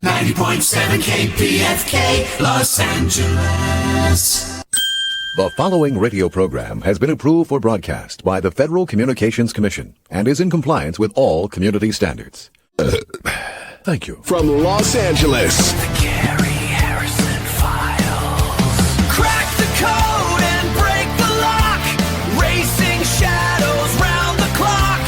90.7 KPFK, Los Angeles. The following radio program has been approved for broadcast by the Federal Communications Commission and is in compliance with all community standards. Thank you. From Los Angeles, The Cary Harrison Files. Crack the code and break the lock. Racing shadows round the clock.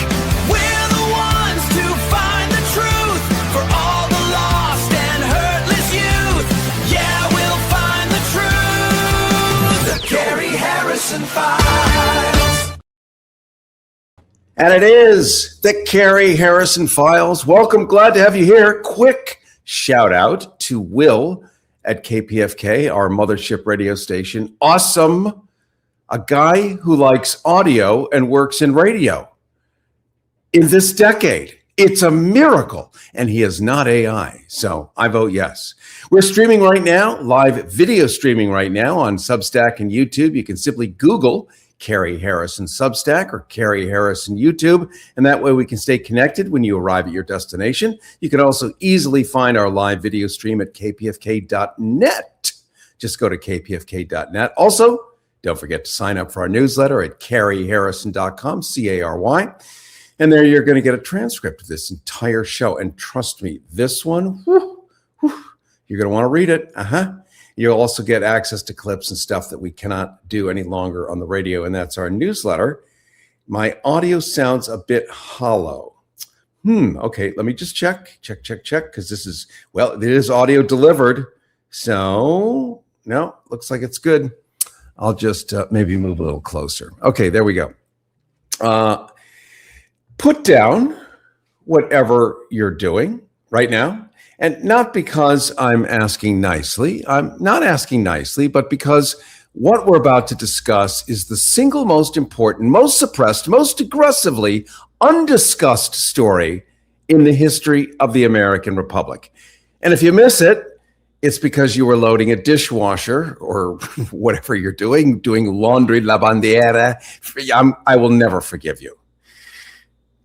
We're the ones to find the truth for all the lost and hurtless youth. Yeah, we'll find the truth. The Cary Harrison Files. And it is the Cary Harrison Files. Welcome. Glad to have you here. Quick shout out to Will at KPFK, our mothership radio station. Awesome. A guy who likes audio and works in radio in this decade. It's a miracle. And he is not AI. So I vote yes. We're streaming right now, live video streaming right now on Substack and YouTube. You can simply Google Cary Harrison Substack or Cary Harrison YouTube, and that way we can stay connected when you arrive at your destination. You can also easily find our live video stream at kpfk.net. Just go to kpfk.net. Also, don't forget to sign up for our newsletter at caryharrison.com, C-A-R-Y, and there you're going to get a transcript of this entire show. And trust me, this one, you're going to want to read it. You'll also get access to clips and stuff that we cannot do any longer on the radio, and that's our newsletter. My audio sounds a bit hollow. Okay, let me just check, because this is, well, it is audio delivered. So, no, looks like it's good. I'll just maybe move a little closer. Okay, there we go. Put down whatever you're doing right now. And not because I'm asking nicely. I'm not asking nicely, but because what we're about to discuss is the single most important, most suppressed, most aggressively undiscussed story in the history of the American Republic. And if you miss it, it's because you were loading a dishwasher or whatever you're doing laundry, la bandiera. I will never forgive you.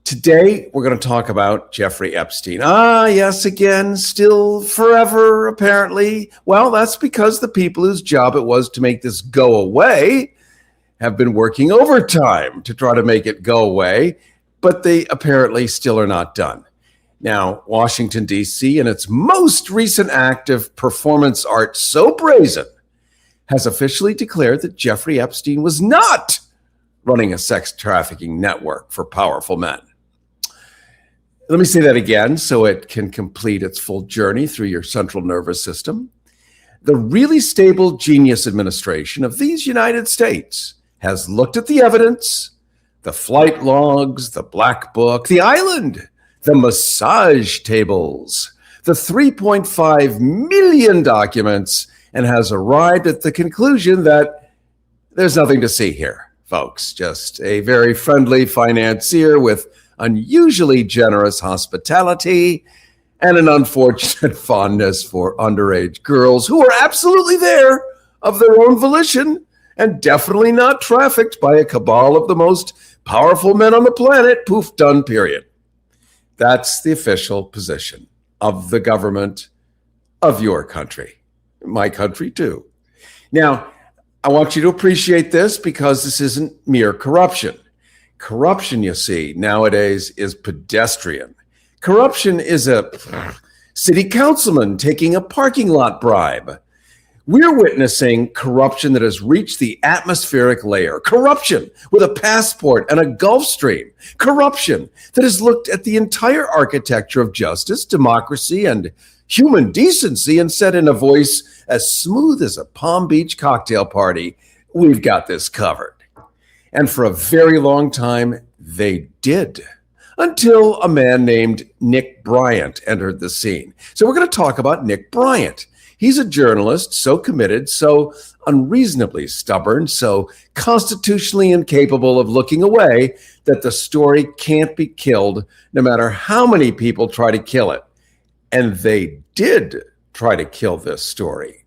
Today, we're going to talk about Jeffrey Epstein. Yes, again, still forever, apparently. Well, that's because the people whose job it was to make this go away have been working overtime to try to make it go away, but they apparently still are not done. Now, Washington, D.C., in its most recent act of performance art so brazen, has officially declared that Jeffrey Epstein was not running a sex trafficking network for powerful men. Let me say that again so it can complete its full journey through your central nervous system. The really stable genius administration of these United States has looked at the evidence, the flight logs, the black book, the island, the massage tables, the 3.5 million documents, and has arrived at the conclusion that there's nothing to see here, folks. Just a very friendly financier with unusually generous hospitality, and an unfortunate fondness for underage girls who are absolutely there of their own volition and definitely not trafficked by a cabal of the most powerful men on the planet. Poof, done, period. That's the official position of the government of your country, my country too. Now, I want you to appreciate this because this isn't mere corruption. Corruption, you see, nowadays is pedestrian. Corruption is a city councilman taking a parking lot bribe. We're witnessing corruption that has reached the atmospheric layer. Corruption with a passport and a Gulf Stream. Corruption that has looked at the entire architecture of justice, democracy, and human decency and said in a voice as smooth as a Palm Beach cocktail party, "We've got this covered." And for a very long time, they did, until a man named Nick Bryant entered the scene. So we're going to talk about Nick Bryant. He's a journalist, so committed, so unreasonably stubborn, so constitutionally incapable of looking away that the story can't be killed no matter how many people try to kill it. And they did try to kill this story.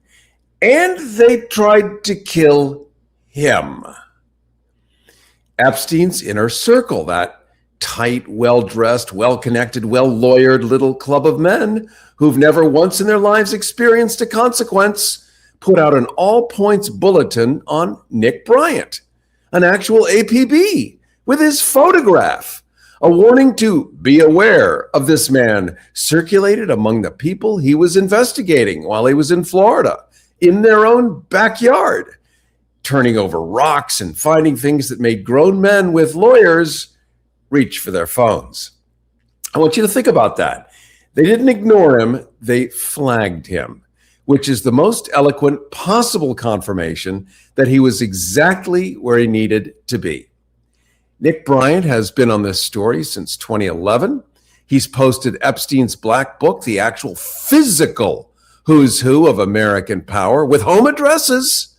And they tried to kill him. Epstein's inner circle, that tight, well-dressed, well-connected, well-lawyered little club of men who've never once in their lives experienced a consequence put out an all-points bulletin on Nick Bryant, an actual APB with his photograph. A warning to be aware of this man circulated among the people he was investigating while he was in Florida, in their own backyard, turning over rocks and finding things that made grown men with lawyers reach for their phones. I want you to think about that. They didn't ignore him, they flagged him, which is the most eloquent possible confirmation that he was exactly where he needed to be. Nick Bryant has been on this story since 2011. He's posted Epstein's Black Book, the actual physical who's who of American power, with home addresses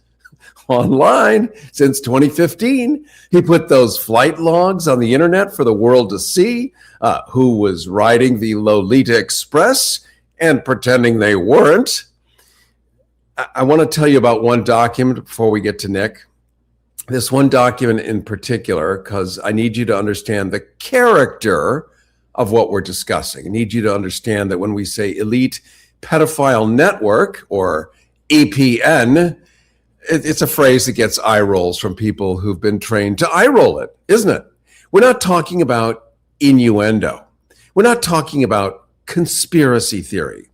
online since 2015. He put those flight logs on the internet for the world to see, who was riding the Lolita Express and pretending they weren't. I want to tell you about one document before we get to Nick. This one document in particular, because I need you to understand the character of what we're discussing. I need you to understand that when we say elite pedophile network, or EPN, it's a phrase that gets eye rolls from people who've been trained to eye roll it, isn't it? We're not talking about innuendo. We're not talking about conspiracy theory.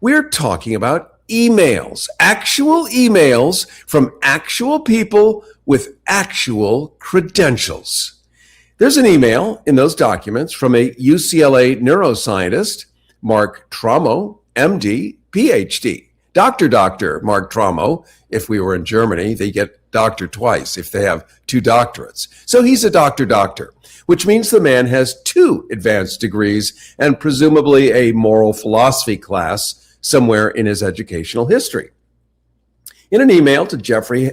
We're talking about emails, actual emails from actual people with actual credentials. There's an email in those documents from a UCLA neuroscientist, Mark Tromo, MD, PhD. Dr. Mark Tromo. If we were in Germany, they get doctor twice if they have 2 doctorates. So he's a doctor, which means the man has 2 advanced degrees and presumably a moral philosophy class somewhere in his educational history. In an email to Jeffrey,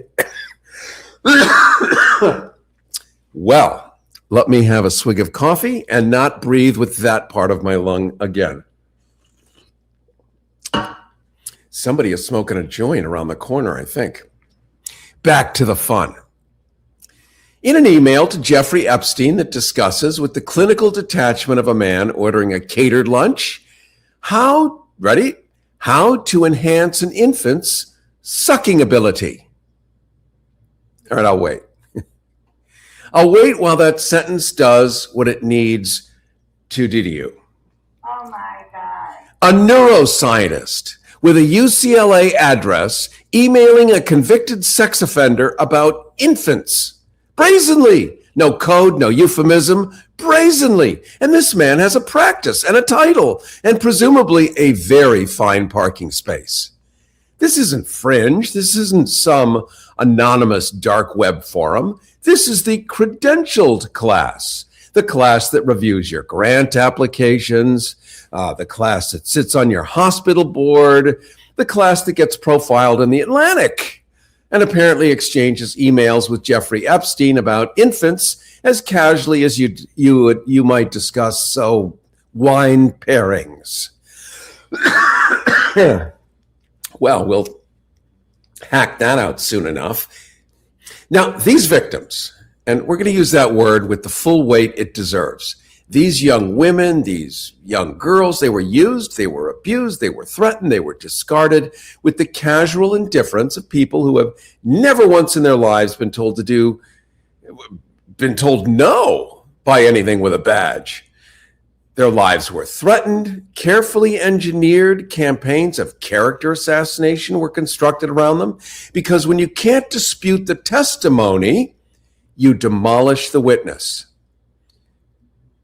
well, let me have a swig of coffee and not breathe with that part of my lung again. Somebody is smoking a joint around the corner, I think. Back to the fun. In an email to Jeffrey Epstein that discusses with the clinical detachment of a man ordering a catered lunch, how to enhance an infant's sucking ability. All right, I'll wait. I'll wait while that sentence does what it needs to do to you. Oh my God. A neuroscientist with a UCLA address emailing a convicted sex offender about infants. Brazenly. No code, no euphemism, brazenly. And this man has a practice and a title and presumably a very fine parking space. This isn't fringe. This isn't some anonymous dark web forum. This is the credentialed class, the class that reviews your grant applications, the class that sits on your hospital board, the class that gets profiled in the Atlantic, and apparently exchanges emails with Jeffrey Epstein about infants as casually as you might discuss wine pairings. Well, we'll hack that out soon enough. Now, these victims, and we're going to use that word with the full weight it deserves. These young women, these young girls, they were used, they were abused, they were threatened, they were discarded with the casual indifference of people who have never once in their lives been told no by anything with a badge. Their lives were threatened. Carefully engineered campaigns of character assassination were constructed around them, because when you can't dispute the testimony, you demolish the witness.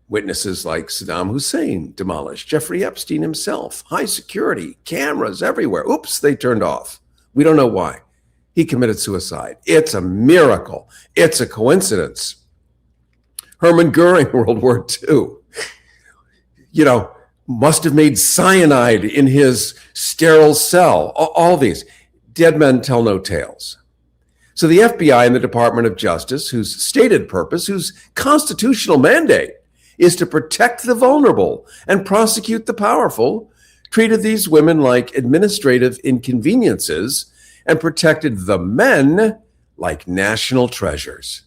Witnesses like Saddam Hussein demolished, Jeffrey Epstein himself, high security, cameras everywhere. Oops, they turned off. We don't know why. He committed suicide. It's a miracle. It's a coincidence. Hermann Goering, World War II, must have made cyanide in his sterile cell. All these. Dead men tell no tales. So the FBI and the Department of Justice, whose stated purpose, whose constitutional mandate is to protect the vulnerable and prosecute the powerful, treated these women like administrative inconveniences and protected the men like national treasures.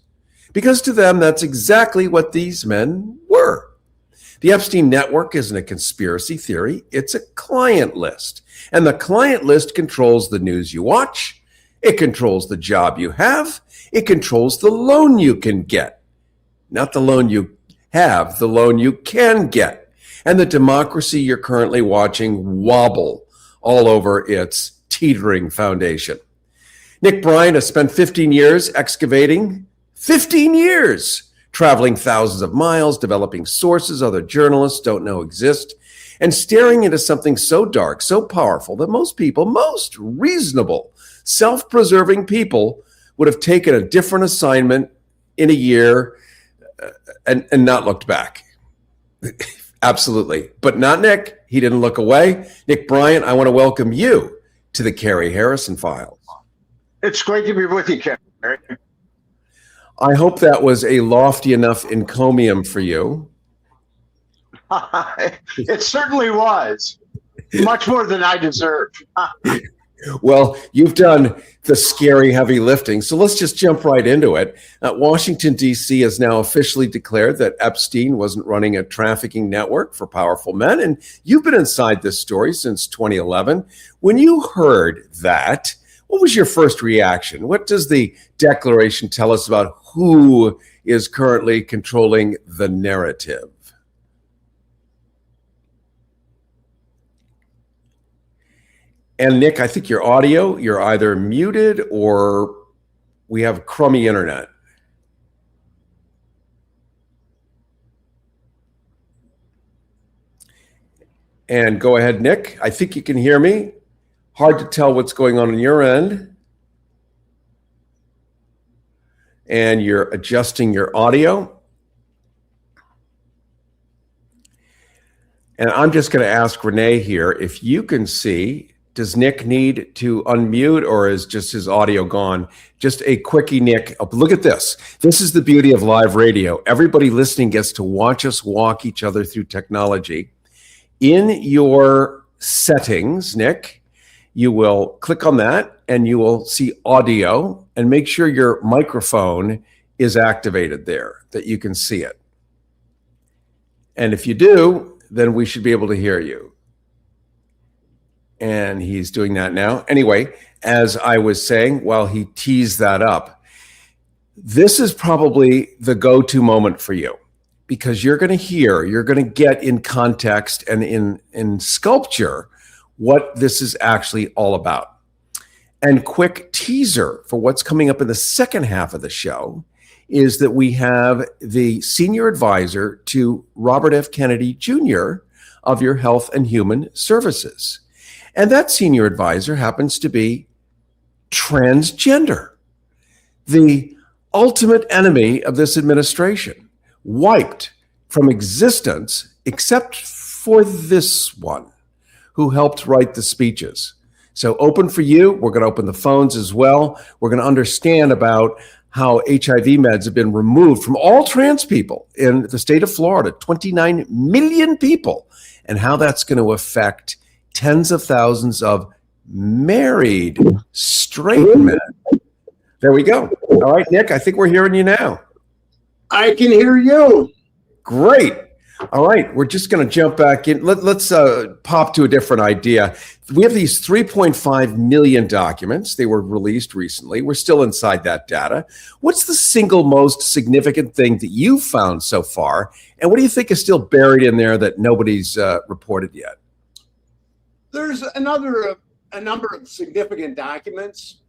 Because to them, that's exactly what these men were. The Epstein network isn't a conspiracy theory. It's a client list. And the client list controls the news you watch. It controls the job you have. It controls the loan you can get. Not the loan you have, the loan you can get. And the democracy you're currently watching wobble all over its teetering foundation. Nick Bryant has spent 15 years excavating, 15 years, traveling thousands of miles, developing sources other journalists don't know exist, and staring into something so dark, so powerful that most people, most reasonable, self-preserving people would have taken a different assignment in a year and not looked back. Absolutely. But not Nick. He didn't look away. Nick Bryant, I want to welcome you to the Cary Harrison Files. It's great to be with you, Cary. I hope that was a lofty enough encomium for you. It certainly was. Much more than I deserved. Well, you've done the scary heavy lifting, so let's just jump right into it. Washington, D.C. has now officially declared that Epstein wasn't running a trafficking network for powerful men, and you've been inside this story since 2011. When you heard that, what was your first reaction? What does the declaration tell us about who is currently controlling the narrative? And Nick, I think your audio, you're either muted or we have crummy internet. And go ahead, Nick. I think you can hear me. Hard to tell what's going on your end. And you're adjusting your audio. And I'm just going to ask Renee here if you can see. Does Nick need to unmute or is just his audio gone? Just a quickie, Nick. Oh, look at this. This is the beauty of live radio. Everybody listening gets to watch us walk each other through technology. In your settings, Nick, you will click on that and you will see audio and make sure your microphone is activated there, that you can see it. And if you do, then we should be able to hear you. And he's doing that now. Anyway, as I was saying, while he teased that up, this is probably the go-to moment for you because you're going to get in context and in sculpture what this is actually all about. And quick teaser for what's coming up in the second half of the show is that we have the senior advisor to Robert F. Kennedy Jr. of your Health and Human Services. And that senior advisor happens to be transgender, the ultimate enemy of this administration, wiped from existence except for this one who helped write the speeches. So open for you. We're going to open the phones as well. We're going to understand about how HIV meds have been removed from all trans people in the state of Florida, 29 million people, and how that's going to affect tens of thousands of married straight men. There we go. All right, Nick, I think we're hearing you now. I can hear you. Great. All right, we're just going to jump back in. Let's pop to a different idea. We have these 3.5 million documents. They were released recently. We're still inside that data. What's the single most significant thing that you found so far? And what do you think is still buried in there that nobody's reported yet? There's a number of significant documents.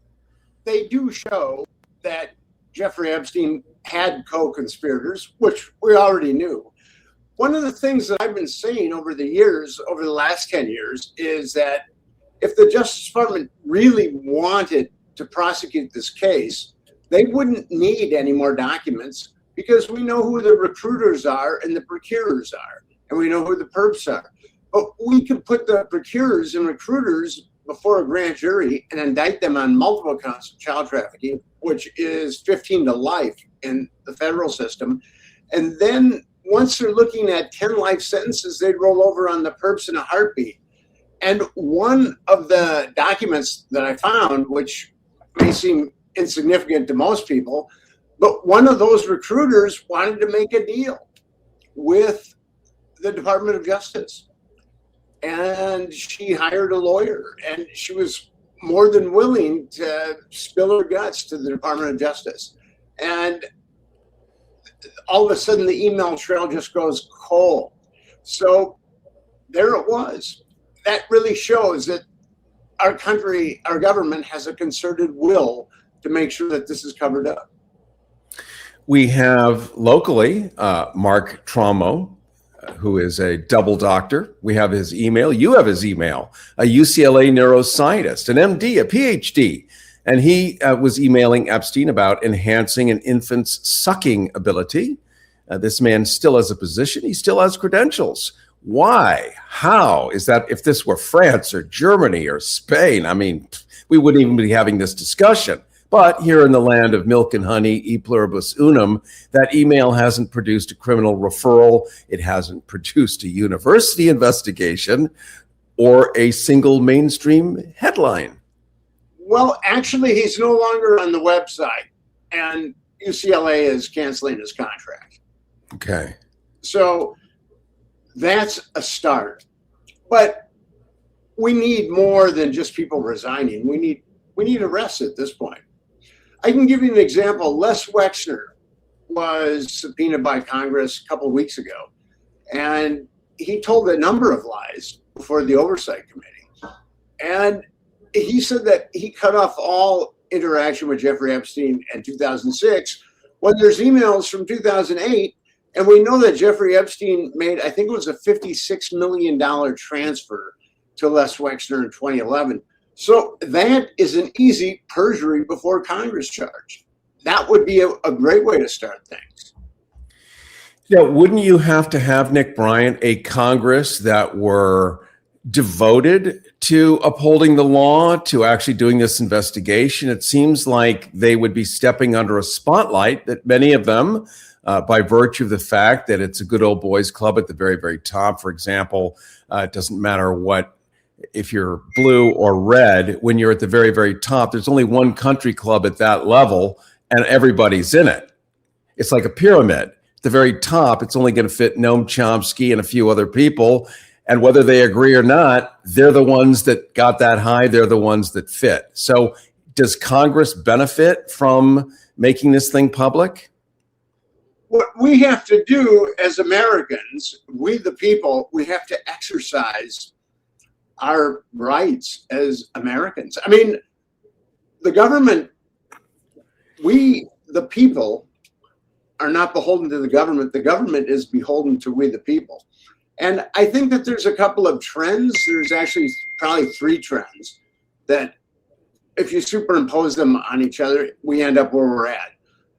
They do show that Jeffrey Epstein had co-conspirators, which we already knew. One of the things that I've been saying over the last 10 years, is that if the Justice Department really wanted to prosecute this case, they wouldn't need any more documents because we know who the recruiters are and the procurers are, and we know who the perps are. But we could put the procurers and recruiters before a grand jury and indict them on multiple counts of child trafficking, which is 15 to life in the federal system. And then once they're looking at 10 life sentences, they'd roll over on the perps in a heartbeat. And one of the documents that I found, which may seem insignificant to most people, but one of those recruiters wanted to make a deal with the Department of Justice. And she hired a lawyer, and she was more than willing to spill her guts to the Department of Justice. And all of a sudden, the email trail just goes cold. So there it was. That really shows that our country, our government has a concerted will to make sure that this is covered up. We have locally Mark Tromo, who is a double doctor. We have his email. You have his email, a UCLA neuroscientist, an MD, a PhD. And he was emailing Epstein about enhancing an infant's sucking ability. This man still has a position. He still has credentials. Why? How? Is that if this were France or Germany or Spain? I mean, we wouldn't even be having this discussion. But here in the land of milk and honey, e pluribus unum, that email hasn't produced a criminal referral. It hasn't produced a university investigation or a single mainstream headline. Well, actually, he's no longer on the website, and UCLA is canceling his contract. Okay. So that's a start. But we need more than just people resigning. We need arrests at this point. I can give you an example. Les Wexner was subpoenaed by Congress a couple of weeks ago, and he told a number of lies before the Oversight Committee. And he said that he cut off all interaction with Jeffrey Epstein in 2006 when there's emails from 2008. And we know that Jeffrey Epstein made, I think it was a $56 million transfer to Les Wexner in 2011. So that is an easy perjury before Congress charge. That would be a great way to start things. Yeah, wouldn't you have to have, Nick Bryant, a Congress that were devoted to upholding the law, to actually doing this investigation? It seems like they would be stepping under a spotlight that many of them, by virtue of the fact that it's a good old boys club at the very, very top. For example, it doesn't matter if you're blue or red, when you're at the very, very top, there's only one country club at that level and everybody's in it. It's like a pyramid. At the very top, it's only going to fit Noam Chomsky and a few other people. And whether they agree or not, they're the ones that got that high. They're the ones that fit. So does Congress benefit from making this thing public? What we have to do as Americans, we the people, we have to exercise our rights as Americans. I mean, the government, we the people are not beholden to the government. The government is beholden to we the people. And I think that there's a couple of trends. There's actually probably three trends that if you superimpose them on each other, we end up where we're at.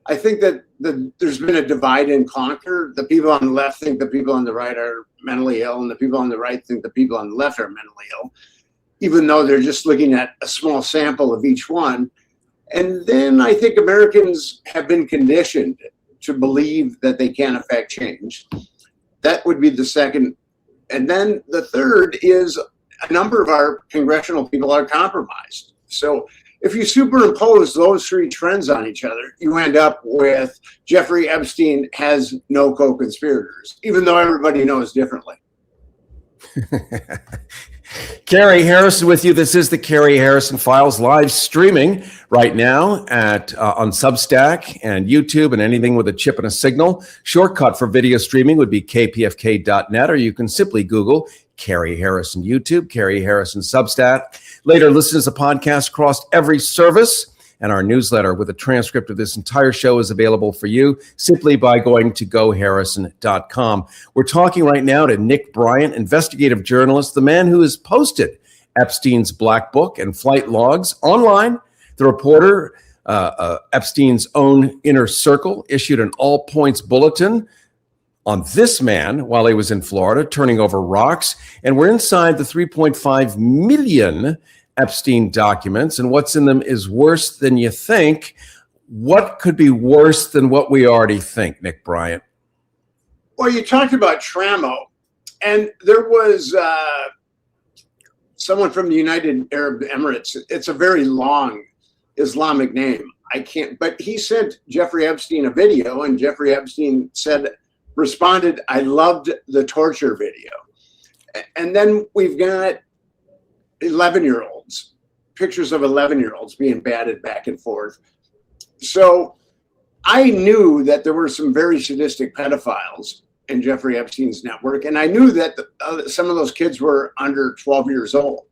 I think that there's been a divide and conquer. The people on the left think the people on the right are mentally ill, and the people on the right think the people on the left are mentally ill, even though they're just looking at a small sample of each one. And then I think Americans have been conditioned to believe that they can affect change. That would be the second. And then the third is a number of our congressional people are compromised. So if you superimpose those three trends on each other, you end up with Jeffrey Epstein has no co-conspirators, even though everybody knows differently. Cary Harrison with you. This is the Cary Harrison Files, live streaming right now on Substack and YouTube and anything with a chip and a signal. Shortcut for video streaming would be kpfk.net, or you can simply Google Cary Harrison YouTube, Cary Harrison Substack. Later, listen as a podcast across every service. And our newsletter with a transcript of this entire show is available for you simply by going to goharrison.com. We're talking right now to Nick Bryant, investigative journalist, the man who has posted Epstein's Black Book and flight logs online. The reporter, Epstein's own inner circle, issued an all-points bulletin on this man while he was in Florida, turning over rocks. And we're inside the 3.5 million Epstein documents, and what's in them is worse than you think. What could be worse than what we already think, Nick Bryant? Well, you talked about Tramo, and there was someone from the United Arab Emirates. It's a very long Islamic name. I can't, but he sent Jeffrey Epstein a video, and Jeffrey Epstein said responded, I loved the torture video. And then we've got 11-year-olds, pictures of 11-year-olds being batted back and forth. So I knew that there were some very sadistic pedophiles in Jeffrey Epstein's network. And I knew that some of those kids were under 12 years old.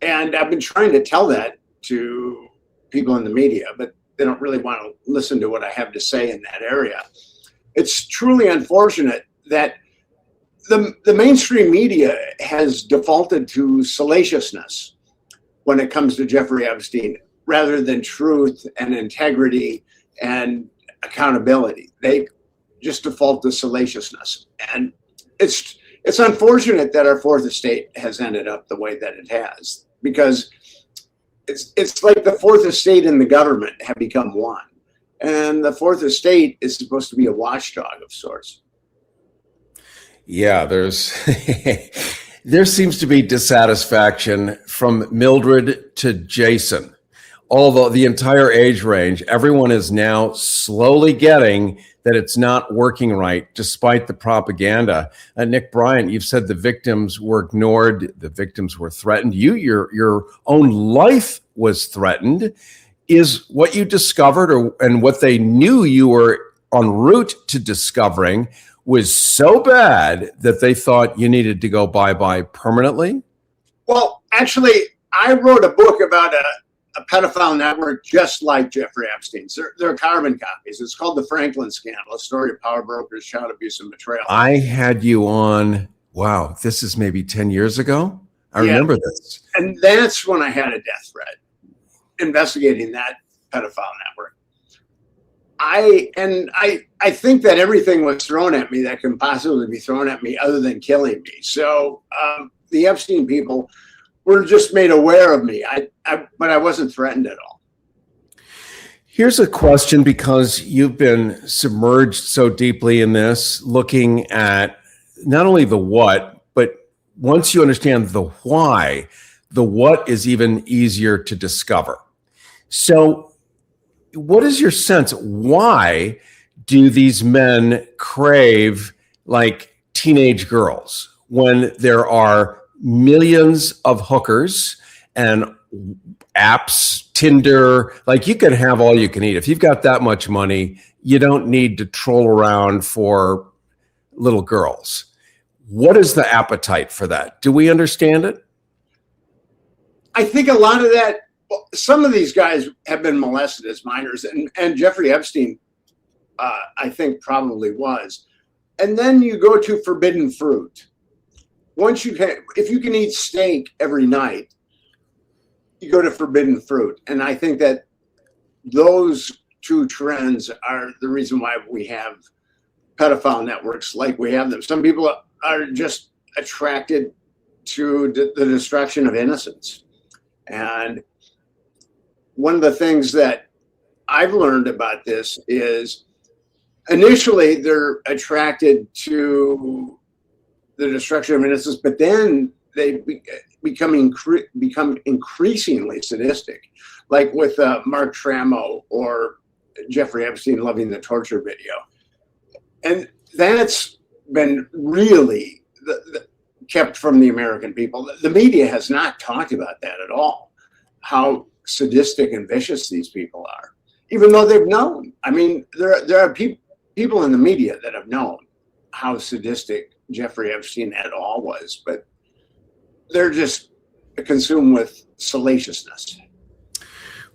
And I've been trying to tell that to people in the media, but they don't really want to listen to what I have to say in that area. It's truly unfortunate that the mainstream media has defaulted to salaciousness when it comes to Jeffrey Epstein, rather than truth and integrity and accountability. They just default to salaciousness. And it's unfortunate that our fourth estate has ended up the way that it has, because it's like the fourth estate and the government have become one. And the fourth estate is supposed to be a watchdog of sorts. Yeah, there's there seems to be dissatisfaction from Mildred to Jason. Although the entire age range, everyone is now slowly getting that it's not working right, despite the propaganda. Nick Bryant, you've said the victims were ignored, the victims were threatened. Your own life was threatened. Is what you discovered, and what they knew you were en route to discovering, was so bad that they thought you needed to go bye-bye permanently? Well, actually, I wrote a book about a pedophile network just like Jeffrey Epstein's. They're carbon copies. It's called The Franklin Scandal, a story of power brokers, child abuse, and betrayal. I had you on, wow, this is maybe 10 years ago? I remember this. And that's when I had a death threat investigating that pedophile network. I think that everything was thrown at me that can possibly be thrown at me other than killing me. So the Epstein people were just made aware of me. But I wasn't threatened at all. Here's a question, because you've been submerged so deeply in this, looking at not only the what, but once you understand the why, the what is even easier to discover. So what is your sense? Why do these men crave like teenage girls when there are millions of hookers and apps, Tinder? Like, you can have all you can eat. If you've got that much money, you don't need to troll around for little girls. What is the appetite for that? Do we understand it? I think a lot of that, some of these guys have been molested as minors, and Jeffrey Epstein, I think, probably was. And then you go to forbidden fruit. If you can eat steak every night, you go to forbidden fruit. And I think that those two trends are the reason why we have pedophile networks like we have them. Some people are just attracted to the destruction of innocence. And one of the things that I've learned about this is initially they're attracted to the destruction of innocence, but then they become increasingly sadistic, like with Mark Tramo or Jeffrey Epstein loving the torture video. And that's been really kept from the American people. The media has not talked about that at all, how sadistic and vicious these people are, even though they've known. I mean, there are people in the media that have known how sadistic Jeffrey Epstein et al. Was, but they're just consumed with salaciousness.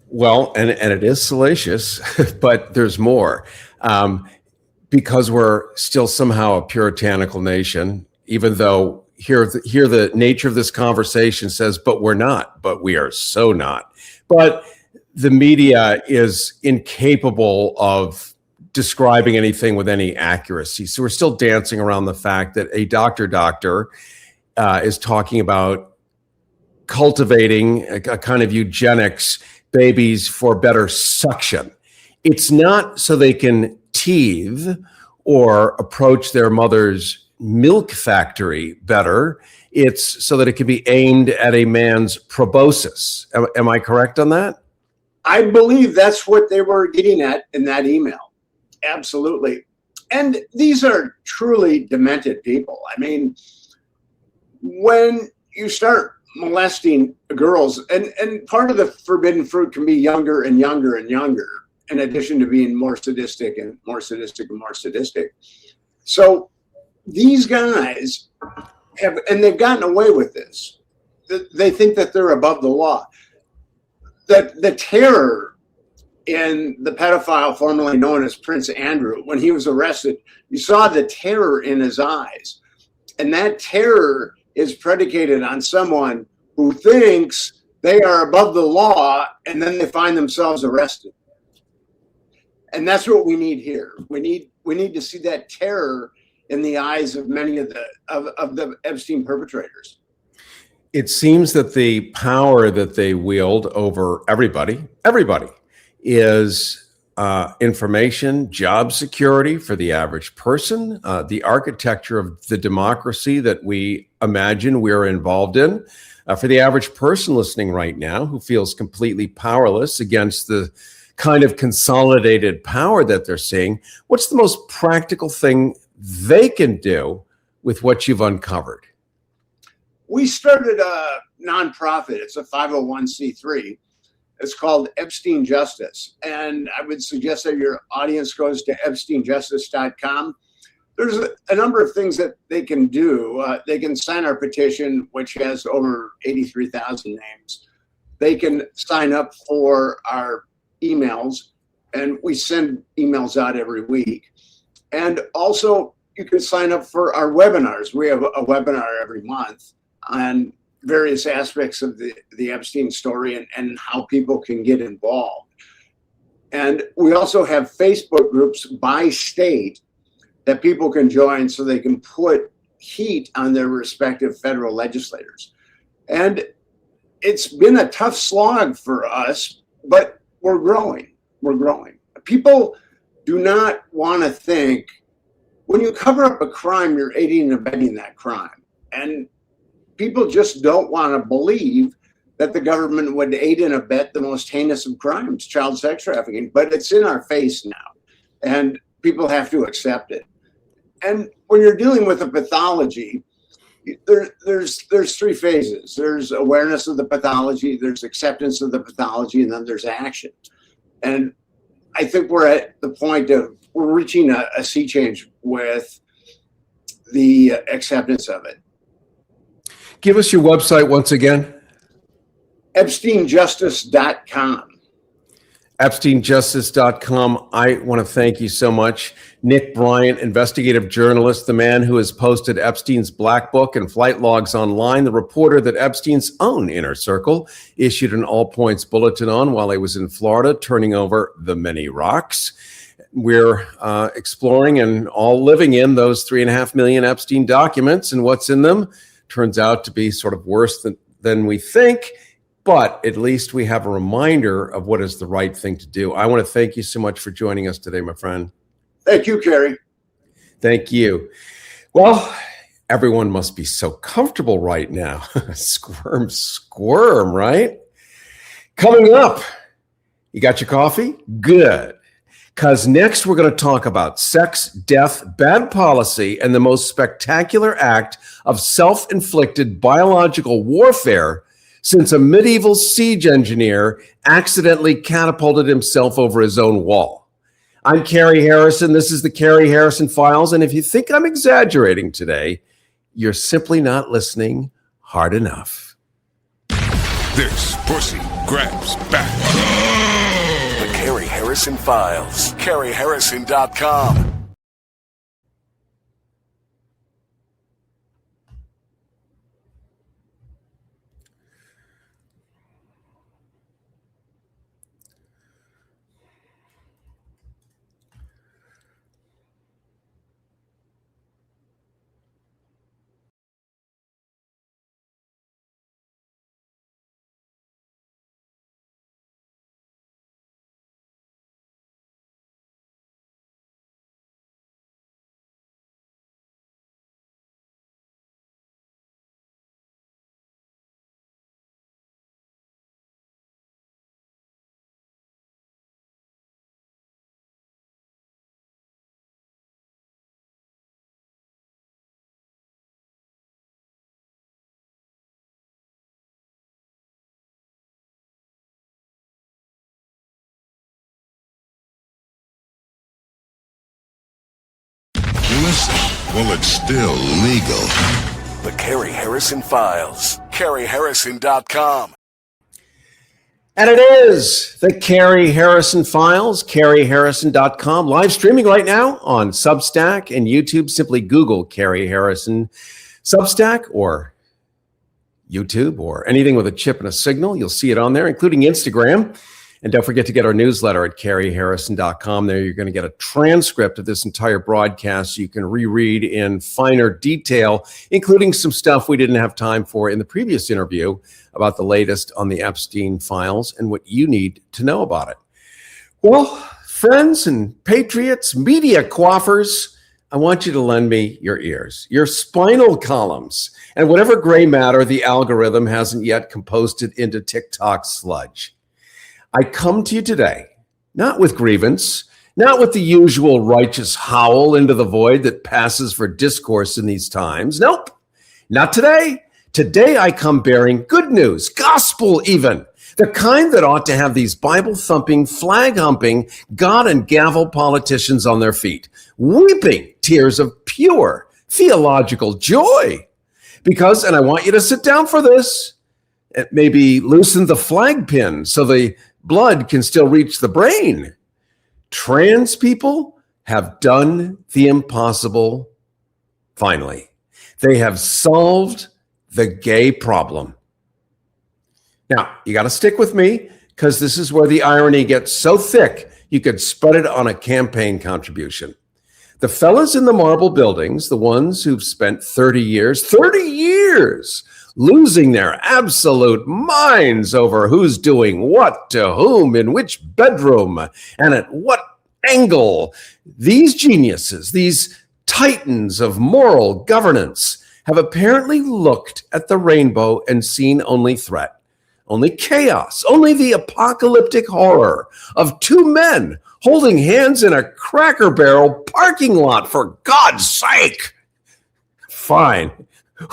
Well, and it is salacious, but there's more. Because we're still somehow a puritanical nation, even though here the nature of this conversation says, but we're not, but we are so not. But the media is incapable of describing anything with any accuracy. So we're still dancing around the fact that a doctor is talking about cultivating a kind of eugenics, babies for better suction. It's not so they can teethe or approach their mother's milk factory better. It's so that it can be aimed at a man's proboscis. Am I correct on that? I believe that's what they were getting at in that email. Absolutely. And these are truly demented people. I mean, when you start molesting girls, and part of the forbidden fruit can be younger and younger and younger, in addition to being more sadistic and more sadistic and more sadistic. So these guys have, and they've gotten away with this. They think that they're above the law. The terror in the pedophile formerly known as Prince Andrew, when he was arrested, you saw the terror in his eyes. And that terror is predicated on someone who thinks they are above the law, and then they find themselves arrested. And that's what we need here. We need to see that terror in the eyes of many of the Epstein perpetrators. It seems that the power that they wield over everybody is information, job security for the average person, the architecture of the democracy that we imagine we're involved in. For the average person listening right now who feels completely powerless against the kind of consolidated power that they're seeing, what's the most practical thing they can do with what you've uncovered? We started a nonprofit. It's a 501c3. It's called Epstein Justice. And I would suggest that your audience goes to epsteinjustice.com. There's a number of things that they can do. They can sign our petition, which has over 83,000 names. They can sign up for our emails, and we send emails out every week. And also, you can sign up for our webinars. We have a webinar every month on various aspects of the Epstein story and how people can get involved. And we also have Facebook groups by state that people can join so they can put heat on their respective federal legislators. And it's been a tough slog for us, but we're growing. We're growing. People do not want to think, when you cover up a crime, you're aiding and abetting that crime. And people just don't want to believe that the government would aid and abet the most heinous of crimes, child sex trafficking. But it's in our face now, and people have to accept it. And when you're dealing with a pathology, there's three phases. There's awareness of the pathology, there's acceptance of the pathology, and then there's action. And I think we're at the point of, we're reaching a sea change with the acceptance of it. Give us your website once again. EpsteinJustice.com. EpsteinJustice.com. I want to thank you so much. Nick Bryant, investigative journalist, the man who has posted Epstein's Black Book and flight logs online, the reporter that Epstein's own inner circle issued an all-points bulletin on while he was in Florida, turning over the many rocks. We're exploring and all living in those 3.5 million Epstein documents, and what's in them turns out to be sort of worse than we think. But at least we have a reminder of what is the right thing to do. I want to thank you so much for joining us today, my friend. Thank you, Cary. Thank you. Well, everyone must be so comfortable right now. Squirm, right? Coming up, you got your coffee? Good. Because next we're going to talk about sex, death, bad policy, and the most spectacular act of self-inflicted biological warfare since a medieval siege engineer accidentally catapulted himself over his own wall. I'm Cary Harrison. This is the Cary Harrison Files. And if you think I'm exaggerating today, you're simply not listening hard enough. This pussy grabs back. The Cary Harrison Files. CaryHarrison.com. listen while it's still legal. The Cary Harrison Files. CaryHarrison.com. And it is the Cary Harrison Files, CaryHarrison.com, live streaming right now on Substack and YouTube. Simply Google Cary Harrison Substack or YouTube or anything with a chip and a signal. You'll see it on there, including Instagram. And don't forget to get our newsletter at CaryHarrison.com. There you're going to get a transcript of this entire broadcast so you can reread in finer detail, including some stuff we didn't have time for in the previous interview about the latest on the Epstein files and what you need to know about it. Well, friends and patriots, media quaffers, I want you to lend me your ears, your spinal columns, and whatever gray matter the algorithm hasn't yet composted into TikTok sludge. I come to you today, not with grievance, not with the usual righteous howl into the void that passes for discourse in these times. Nope, not today. Today I come bearing good news, gospel even, the kind that ought to have these Bible-thumping, flag-humping, God and gavel politicians on their feet, weeping tears of pure theological joy. Because, and I want you to sit down for this, maybe loosen the flag pin so the blood can still reach the brain. Trans people have done the impossible. Finally, they have solved the gay problem. Now, you got to stick with me because this is where the irony gets so thick you could spread it on a campaign contribution. The fellas in the marble buildings, the ones who've spent 30 years losing their absolute minds over who's doing what to whom in which bedroom and at what angle. These geniuses, these titans of moral governance, have apparently looked at the rainbow and seen only threat, only chaos, only the apocalyptic horror of two men holding hands in a Cracker Barrel parking lot, for God's sake. Fine,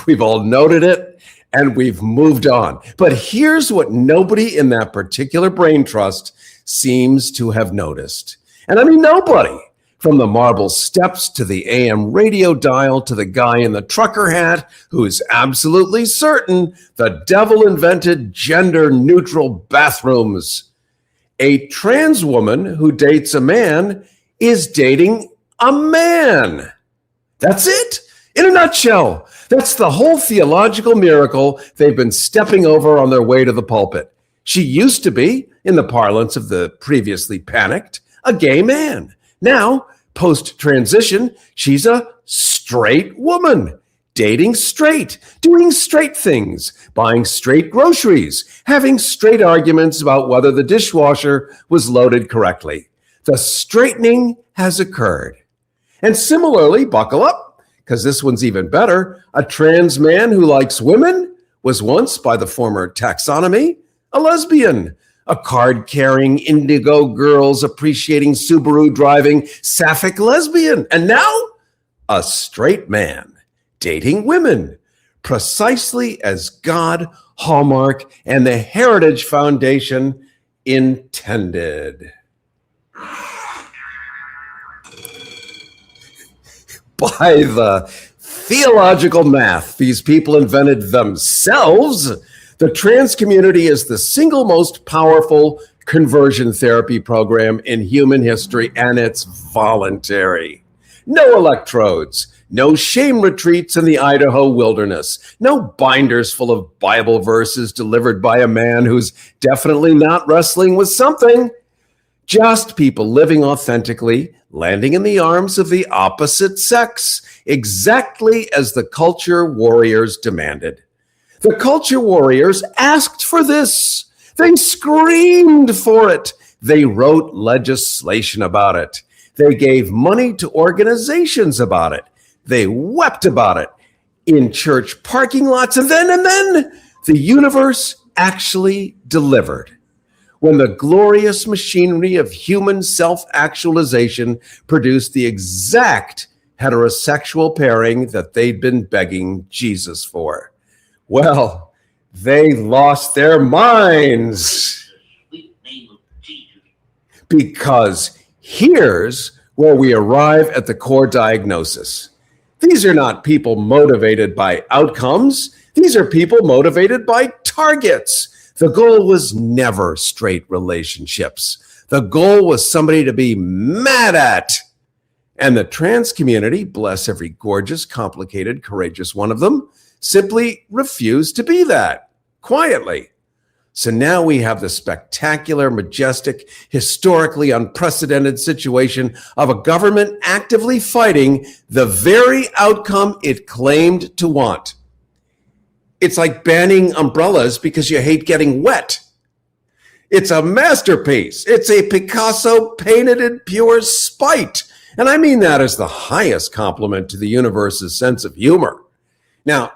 we've all noted it. And we've moved on. But here's what nobody in that particular brain trust seems to have noticed. And I mean nobody. From the marble steps to the AM radio dial to the guy in the trucker hat who is absolutely certain the devil invented gender-neutral bathrooms. A trans woman who dates a man is dating a man. That's it. In a nutshell, that's the whole theological miracle they've been stepping over on their way to the pulpit. She used to be, in the parlance of the previously panicked, a gay man. Now, post-transition, she's a straight woman, dating straight, doing straight things, buying straight groceries, having straight arguments about whether the dishwasher was loaded correctly. The straightening has occurred. And similarly, buckle up, because this one's even better. A trans man who likes women was once, by the former taxonomy, a lesbian. A card-carrying indigo girls appreciating Subaru driving sapphic lesbian. And now, a straight man dating women, precisely as God, Hallmark, and the Heritage Foundation intended. By the theological math these people invented themselves, the trans community is the single most powerful conversion therapy program in human history, and it's voluntary. No electrodes, no shame retreats in the Idaho wilderness, no binders full of Bible verses delivered by a man who's definitely not wrestling with something. Just people living authentically, landing in the arms of the opposite sex, exactly as the culture warriors demanded. The culture warriors asked for this. They screamed for it. They wrote legislation about it. They gave money to organizations about it. They wept about it in church parking lots. And then the universe actually delivered. When the glorious machinery of human self-actualization produced the exact heterosexual pairing that they'd been begging Jesus for. Well, they lost their minds. Because here's where we arrive at the core diagnosis. These are not people motivated by outcomes. These are people motivated by targets. The goal was never straight relationships. The goal was somebody to be mad at. And the trans community, bless every gorgeous, complicated, courageous one of them, simply refused to be that, quietly. So now we have the spectacular, majestic, historically unprecedented situation of a government actively fighting the very outcome it claimed to want. It's like banning umbrellas because you hate getting wet. It's a masterpiece. It's a Picasso painted in pure spite. And I mean that as the highest compliment to the universe's sense of humor. Now,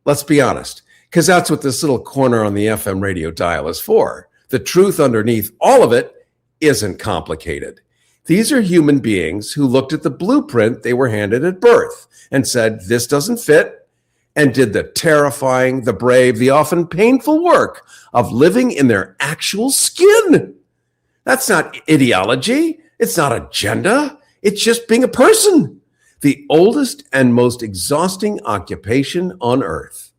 let's be honest, because that's what this little corner on the FM radio dial is for. The truth underneath all of it isn't complicated. These are human beings who looked at the blueprint they were handed at birth and said, this doesn't fit, and did the terrifying, the brave, the often painful work of living in their actual skin. That's not ideology. It's not agenda. It's just being a person. The oldest and most exhausting occupation on earth.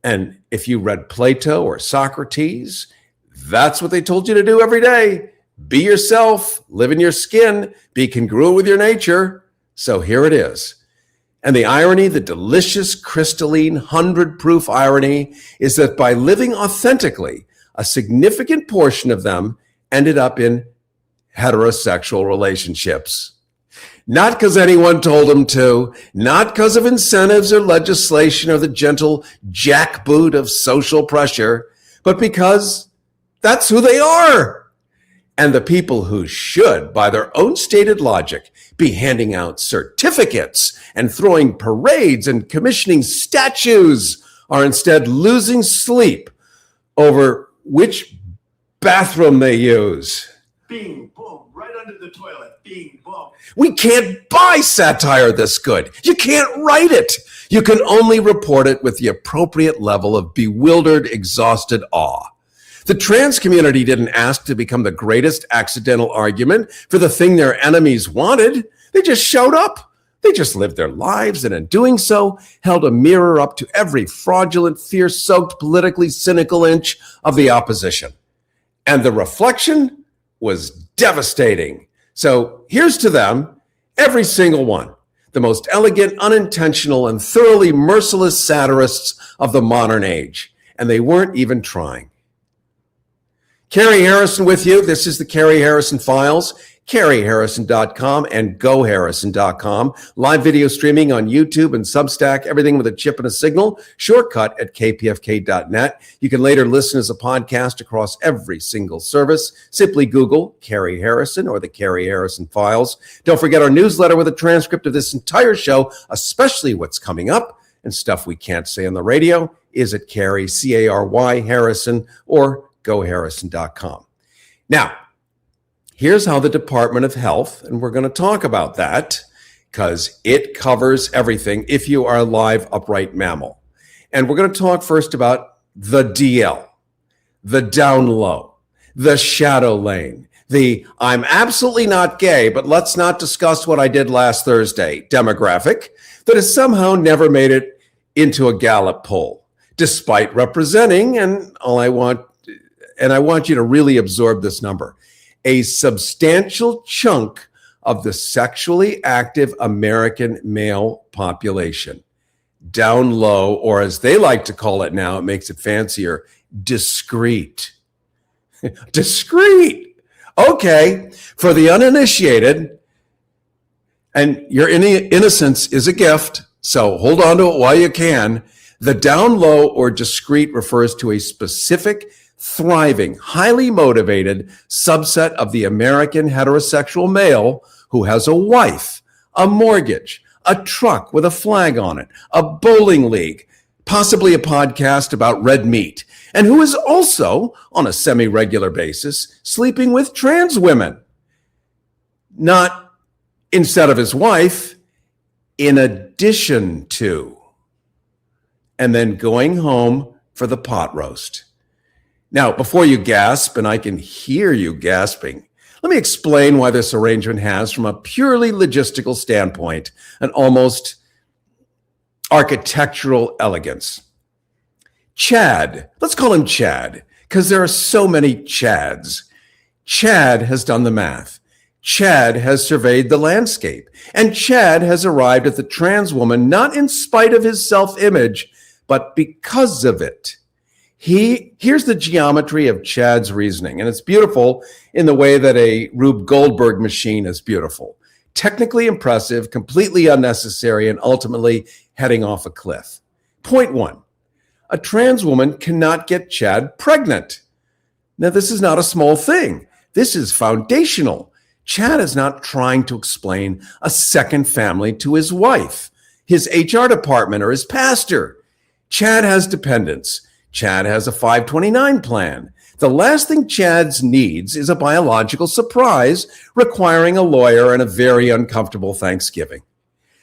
And if you read Plato or Socrates, that's what they told you to do every day. Be yourself, live in your skin, be congruent with your nature. So here it is. And the irony, the delicious, crystalline, 100-proof irony, is that by living authentically, a significant portion of them ended up in heterosexual relationships. Not because anyone told them to, not because of incentives or legislation or the gentle jackboot of social pressure, but because that's who they are. And the people who should, by their own stated logic, be handing out certificates and throwing parades and commissioning statues are instead losing sleep over which bathroom they use. Bing, boom, right under the toilet. Bing, boom. We can't buy satire this good. You can't write it. You can only report it with the appropriate level of bewildered, exhausted awe. The trans community didn't ask to become the greatest accidental argument for the thing their enemies wanted. They just showed up. They just lived their lives, and in doing so, held a mirror up to every fraudulent, fear-soaked, politically cynical inch of the opposition. And the reflection was devastating. So here's to them, every single one, the most elegant, unintentional, and thoroughly merciless satirists of the modern age. And they weren't even trying. Cary Harrison with you. This is the Cary Harrison Files. CaryHarrison.com and GoHarrison.com. Live video streaming on YouTube and Substack, everything with a chip and a signal. Shortcut at kpfk.net. You can later listen as a podcast across every single service. Simply Google Cary Harrison or the Cary Harrison Files. Don't forget our newsletter with a transcript of this entire show, especially what's coming up and stuff we can't say on the radio, is at Cary, C-A-R-Y, Harrison, or GoHarrison.com. Now, here's how the Department of Health, and we're going to talk about that because it covers everything if you are a live, upright mammal. And we're going to talk first about the DL, the down low, the shadow lane, the I'm absolutely not gay, but let's not discuss what I did last Thursday demographic that has somehow never made it into a Gallup poll, despite representing, and I want you to really absorb this number, a substantial chunk of the sexually active American male population. Down low, or as they like to call it now, it makes it fancier, discreet. Discreet. Okay, for the uninitiated, and your innocence is a gift, so hold on to it while you can. The down low or discreet refers to a specific thriving, highly motivated subset of the American heterosexual male who has a wife, a mortgage, a truck with a flag on it, a bowling league, possibly a podcast about red meat, and who is also, on a semi-regular basis, sleeping with trans women. Not instead of his wife, in addition to, and then going home for the pot roast. Now, before you gasp, and I can hear you gasping, Let me explain why this arrangement has, from a purely logistical standpoint, an almost architectural elegance. Chad, let's call him Chad, because there are so many Chads. Chad has done the math. Chad has surveyed the landscape. And Chad has arrived at the trans woman not in spite of his self-image, but because of it. Here's the geometry of Chad's reasoning, and it's beautiful in the way that a Rube Goldberg machine is beautiful. Technically impressive, completely unnecessary, and ultimately heading off a cliff. Point one, a trans woman cannot get Chad pregnant. Now, this is not a small thing. This is foundational. Chad is not trying to explain a second family to his wife, his HR department, or his pastor. Chad has dependents. Chad has a 529 plan. The last thing Chad needs is a biological surprise requiring a lawyer and a very uncomfortable Thanksgiving.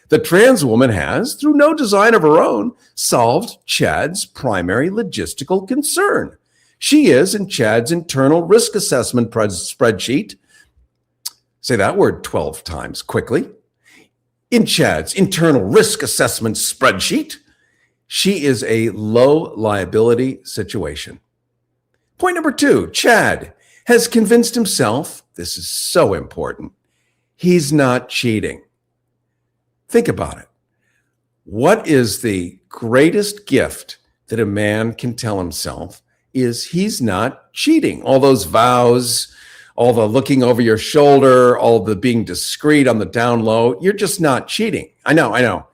The trans woman has, through no design of her own, solved Chad's primary logistical concern. She is in Chad's internal risk assessment spreadsheet. Say that word 12 times quickly. In Chad's internal risk assessment spreadsheet, she is a low liability situation. Point number two, Chad has convinced himself, this is so important, he's not cheating. Think about it. What is the greatest gift that a man can tell himself is he's not cheating? All those vows, all the looking over your shoulder, all the being discreet on the down low, you're just not cheating. I know.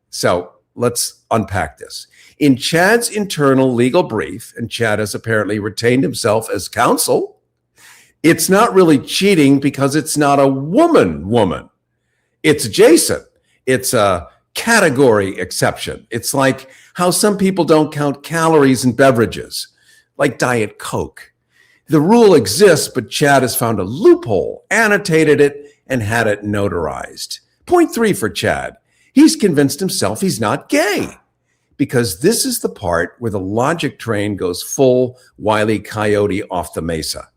So let's unpack this. In Chad's internal legal brief, and Chad has apparently retained himself as counsel, it's not really cheating because it's not a woman. It's adjacent. It's a category exception. It's like how some people don't count calories in beverages, like Diet Coke. The rule exists, but Chad has found a loophole, annotated it, and had it notarized. Point three for Chad. He's convinced himself he's not gay, because this is the part where the logic train goes full Wile E. Coyote off the mesa.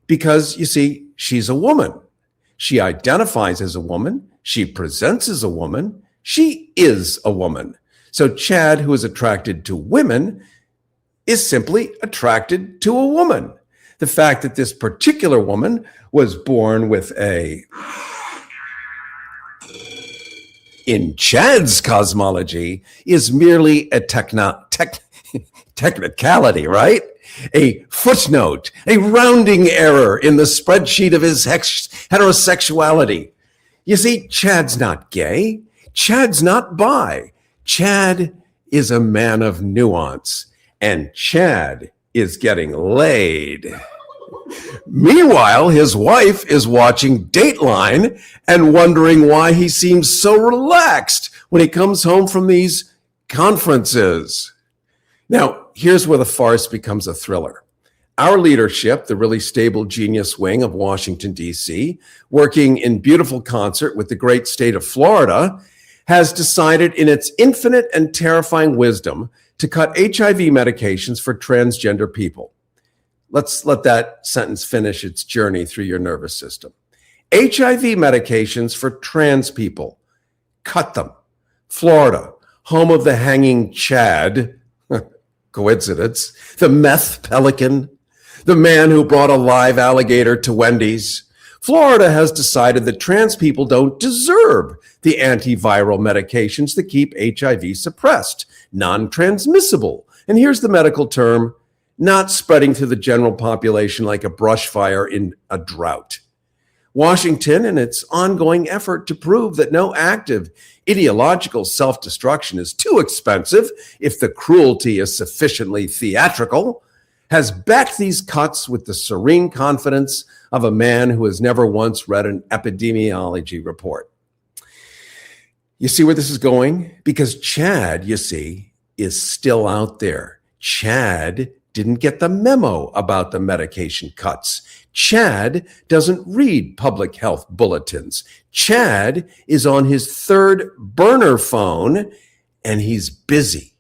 Because, you see, she's a woman. She identifies as a woman. She presents as a woman. She is a woman. So Chad, who is attracted to women, is simply attracted to a woman. The fact that this particular woman was born with in Chad's cosmology, is merely a technicality, right? A footnote, a rounding error in the spreadsheet of his heterosexuality. You see, Chad's not gay. Chad's not bi. Chad is a man of nuance, and Chad is getting laid. Meanwhile, his wife is watching Dateline and wondering why he seems so relaxed when he comes home from these conferences. Now, here's where the farce becomes a thriller. Our leadership, the really stable genius wing of Washington, D.C., working in beautiful concert with the great state of Florida, has decided in its infinite and terrifying wisdom to cut HIV medications for transgender people. Let's let that sentence finish its journey through your nervous system. HIV medications for trans people. Cut them. Florida, home of the hanging Chad, coincidence, the meth pelican, the man who brought a live alligator to Wendy's. Florida has decided that trans people don't deserve the antiviral medications that keep HIV suppressed, non-transmissible. And here's the medical term, not spreading through the general population like a brush fire in a drought. Washington, in its ongoing effort to prove that no active ideological self-destruction is too expensive if the cruelty is sufficiently theatrical, has backed these cuts with the serene confidence of a man who has never once read an epidemiology report. You see where this is going? Because Chad, you see, is still out there. Chad didn't get the memo about the medication cuts. Chad doesn't read public health bulletins. Chad is on his third burner phone, and he's busy.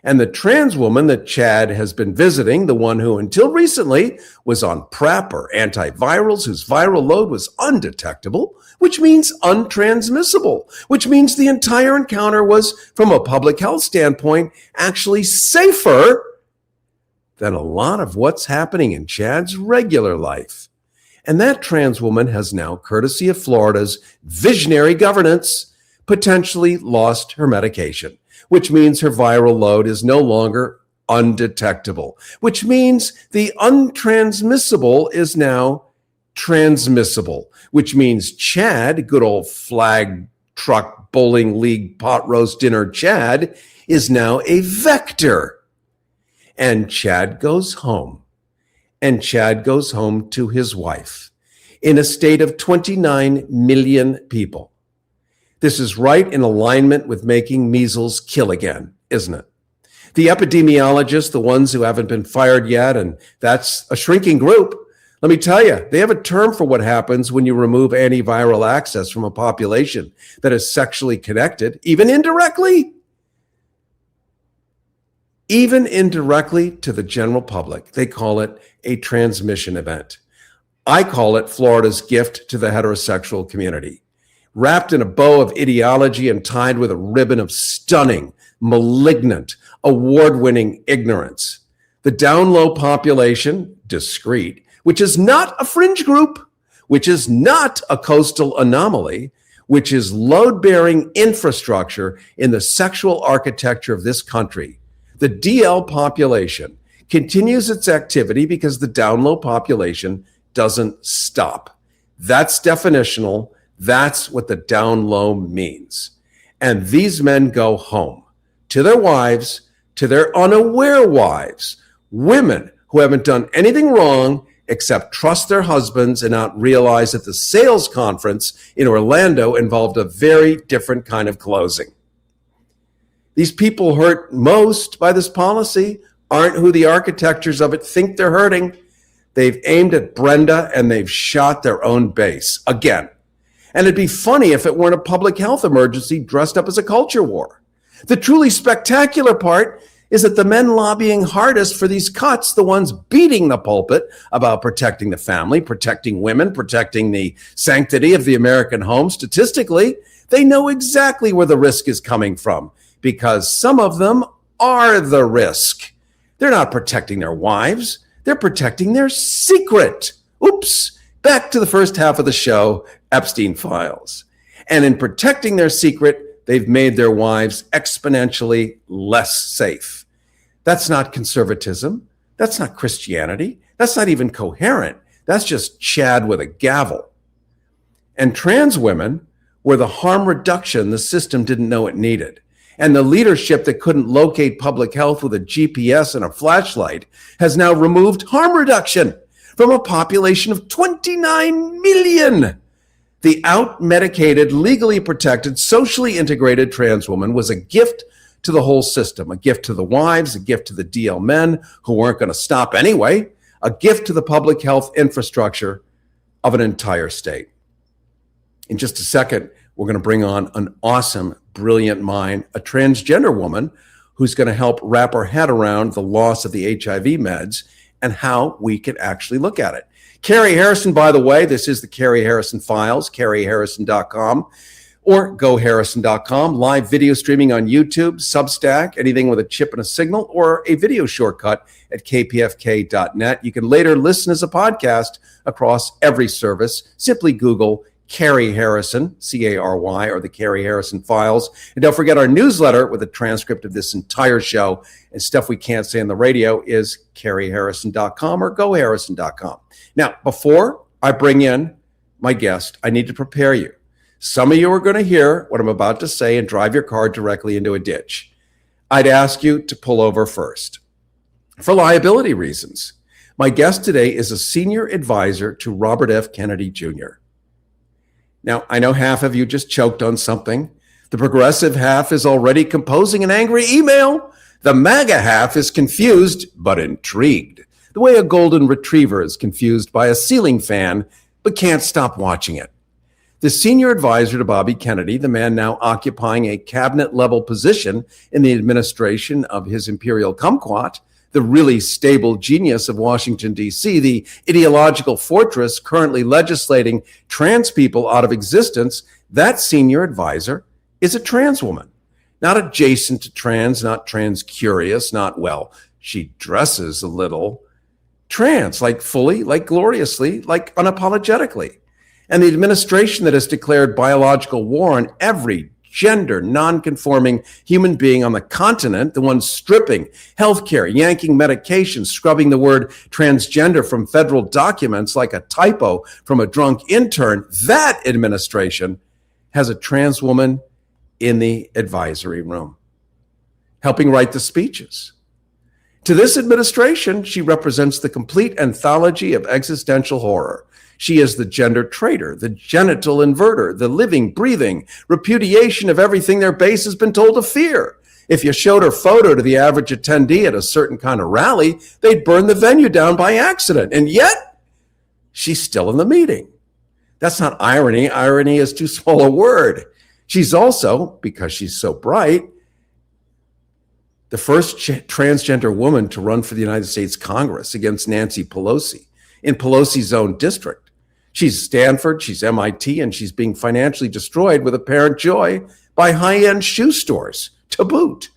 And the trans woman that Chad has been visiting, the one who until recently was on PrEP or antivirals, whose viral load was undetectable, which means untransmissible, which means the entire encounter was, from a public health standpoint, actually safer than a lot of what's happening in Chad's regular life. And that trans woman has now, courtesy of Florida's visionary governance, potentially lost her medication, which means her viral load is no longer undetectable, which means the untransmissible is now transmissible, which means Chad, good old flag truck bowling league pot roast dinner Chad, is now a vector. And Chad goes home. And Chad goes home to his wife in a state of 29 million people. This is right in alignment with making measles kill again, isn't it? The epidemiologists, the ones who haven't been fired yet, and that's a shrinking group, let me tell you, they have a term for what happens when you remove antiviral access from a population that is sexually connected, even indirectly to the general public. They call it a transmission event. I call it Florida's gift to the heterosexual community. Wrapped in a bow of ideology and tied with a ribbon of stunning, malignant, award-winning ignorance. The down low population, discreet, which is not a fringe group, which is not a coastal anomaly, which is load-bearing infrastructure in the sexual architecture of this country. The DL population continues its activity because the down low population doesn't stop. That's definitional. That's what the down low means. And these men go home to their wives, to their unaware wives, women who haven't done anything wrong except trust their husbands and not realize that the sales conference in Orlando involved a very different kind of closing. These people hurt most by this policy aren't who the architectures of it think they're hurting. They've aimed at Brenda and they've shot their own base again. And it'd be funny if it weren't a public health emergency dressed up as a culture war. The truly spectacular part is that the men lobbying hardest for these cuts, the ones beating the pulpit about protecting the family, protecting women, protecting the sanctity of the American home, statistically, they know exactly where the risk is coming from because some of them are the risk. They're not protecting their wives. They're protecting their secret. Oops. Back to the first half of the show, Epstein files. And in protecting their secret, they've made their wives exponentially less safe. That's not conservatism. That's not Christianity. That's not even coherent. That's just Chad with a gavel. And trans women were the harm reduction the system didn't know it needed. And the leadership that couldn't locate public health with a GPS and a flashlight has now removed harm reduction from a population of 29 million. The out-medicated, legally protected, socially integrated trans woman was a gift to the whole system, a gift to the wives, a gift to the DL men who weren't going to stop anyway, a gift to the public health infrastructure of an entire state. In just a second, we're going to bring on an awesome, brilliant mind, a transgender woman who's going to help wrap her head around the loss of the HIV meds and how we can actually look at it. Cary Harrison, by the way, this is the Cary Harrison Files, CaryHarrison.com or GoHarrison.com, live video streaming on YouTube, Substack, anything with a chip and a signal, or a video shortcut at kpfk.net. You can later listen as a podcast across every service. Simply Google Cary Harrison, C-A-R-Y, or the Cary Harrison Files. And don't forget our newsletter with a transcript of this entire show and stuff we can't say on the radio is CaryHarrison.com or GoHarrison.com. Now, before I bring in my guest, I need to prepare you. Some of you are going to hear what I'm about to say and drive your car directly into a ditch. I'd ask you to pull over first. For liability reasons, my guest today is a senior advisor to Robert F. Kennedy Jr. Now, I know half of you just choked on something. The progressive half is already composing an angry email. The MAGA half is confused but intrigued, the way a golden retriever is confused by a ceiling fan but can't stop watching it. The senior advisor to Bobby Kennedy, the man now occupying a cabinet-level position in the administration of his imperial kumquat, the really stable genius of Washington, D.C., the ideological fortress currently legislating trans people out of existence, that senior advisor is a trans woman. Not adjacent to trans, not trans curious, not, well, she dresses a little. Trans, like fully, like gloriously, like unapologetically. And the administration that has declared biological war on every gender non-conforming human being on the continent, the one stripping healthcare, yanking medication, scrubbing the word transgender from federal documents like a typo from a drunk intern, that administration has a trans woman in the advisory room, helping write the speeches. To this administration, she represents the complete anthology of existential horror. She is the gender traitor, the genital inverter, the living, breathing repudiation of everything their base has been told to fear. If you showed her photo to the average attendee at a certain kind of rally, they'd burn the venue down by accident. And yet, she's still in the meeting. That's not irony. Irony is too small a word. She's also, because she's so bright, the first transgender woman to run for the United States Congress against Nancy Pelosi in Pelosi's own district. She's Stanford, she's MIT, and she's being financially destroyed with apparent joy by high-end shoe stores to boot.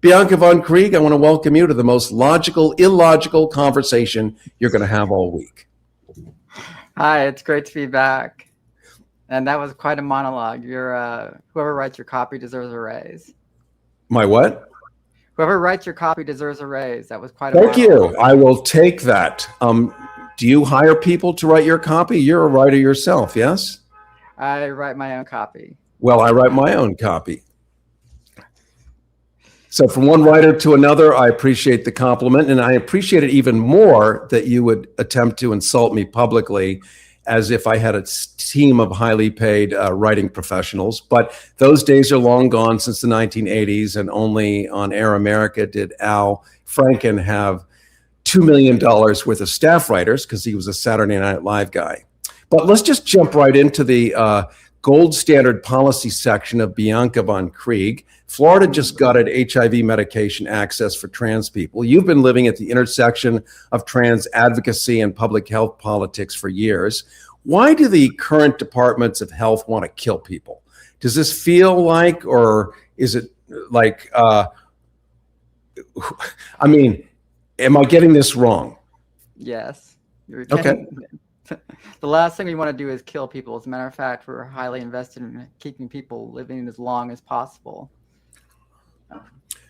Bianca von Krieg, I want to welcome you to the most logical, illogical conversation you're going to have all week. Hi, it's great to be back. And that was quite a monologue. Whoever writes your copy deserves a raise. My what? Whoever writes your copy deserves a raise. That was quite a Thank monologue. you. I will take that. Do you hire people to write your copy? You're a writer yourself, yes? I write my own copy. Well, I write my own copy. So from one writer to another, I appreciate the compliment, and I appreciate it even more that you would attempt to insult me publicly as if I had a team of highly paid writing professionals. But those days are long gone since the 1980s, and only on Air America did Al Franken have $2 million worth of staff writers because he was a Saturday Night Live guy. But let's just jump right into the gold standard policy section of Bianca von Krieg. Florida just gutted HIV medication access for trans people. You've been living at the intersection of trans advocacy and public health politics for years. Why do the current departments of health want to kill people? Does this feel like, or is it like, am I getting this wrong? Yes. You're Okay. The last thing we want to do is kill people. As a matter of fact, we're highly invested in keeping people living as long as possible.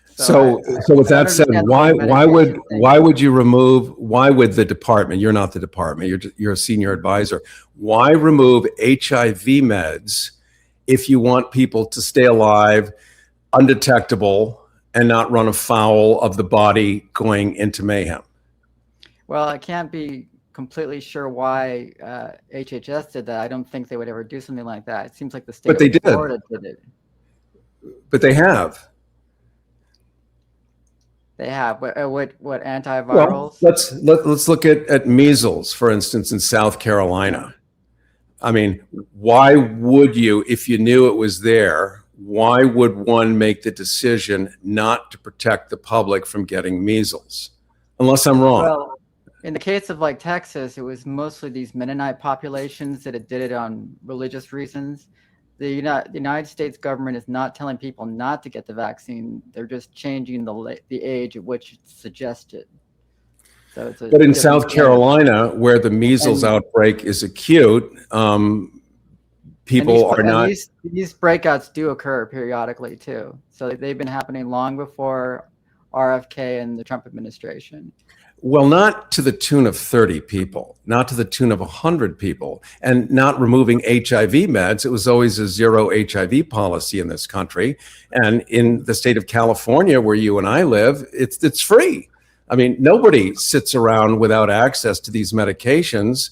So with that said, why would you remove? Why would the department? You're not the department. You're a senior advisor. Why remove HIV meds if you want people to stay alive, undetectable, and not run afoul of the body going into mayhem? Well, I can't be completely sure why HHS did that. I don't think they would ever do something like that. It seems like the state But they of Florida did it. But they have. They have. What antivirals? Well, let's look at measles, for instance, in South Carolina. I mean, why would you, if you knew it was there, why would one make the decision not to protect the public from getting measles? Unless I'm wrong. Well, in the case of like Texas, it was mostly these Mennonite populations that did it on religious reasons. The United States government is not telling people not to get the vaccine. They're just changing the age at which it's suggested. So but in South Carolina, where the measles outbreak is acute, people are not. These breakouts do occur periodically too. So they've been happening long before RFK and the Trump administration. Well, not to the tune of 30 people, not to the tune of 100 people, and not removing HIV meds. It was always a zero HIV policy in this country. And in the state of California, where you and I live, it's free. I mean, nobody sits around without access to these medications.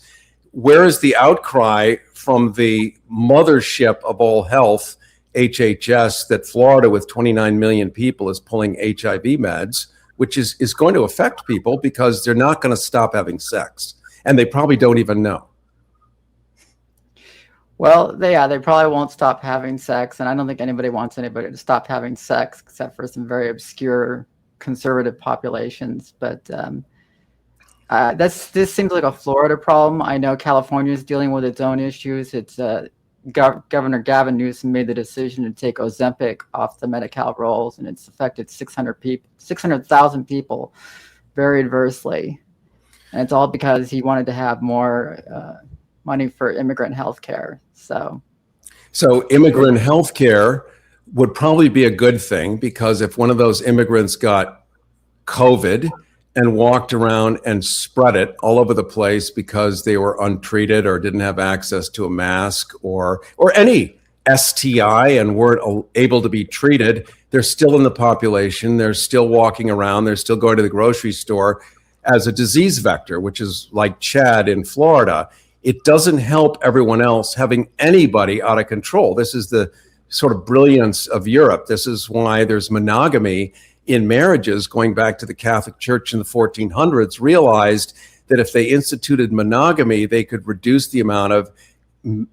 Where is the outcry from the mothership of all health, HHS, that Florida, with 29 million people, is pulling HIV meds, which is going to affect people because they're not going to stop having sex. And they probably don't even know. Well, they probably won't stop having sex, and I don't think anybody wants anybody to stop having sex, except for some very obscure conservative populations. But this seems like a Florida problem. I know California is dealing with its own issues. It's Governor Gavin Newsom made the decision to take Ozempic off the Medi-Cal rolls, and it's affected 600,000 people very adversely. And it's all because he wanted to have more money for immigrant health care. So immigrant health care would probably be a good thing, because if one of those immigrants got COVID and walked around and spread it all over the place because they were untreated or didn't have access to a mask or any STI and weren't able to be treated, they're still in the population. They're still walking around. They're still going to the grocery store as a disease vector, which is like Chad in Florida. It doesn't help everyone else having anybody out of control. This is the sort of brilliance of Europe. This is why there's monogamy in marriages. Going back to the Catholic Church in the 1400s, realized that if they instituted monogamy, they could reduce the amount of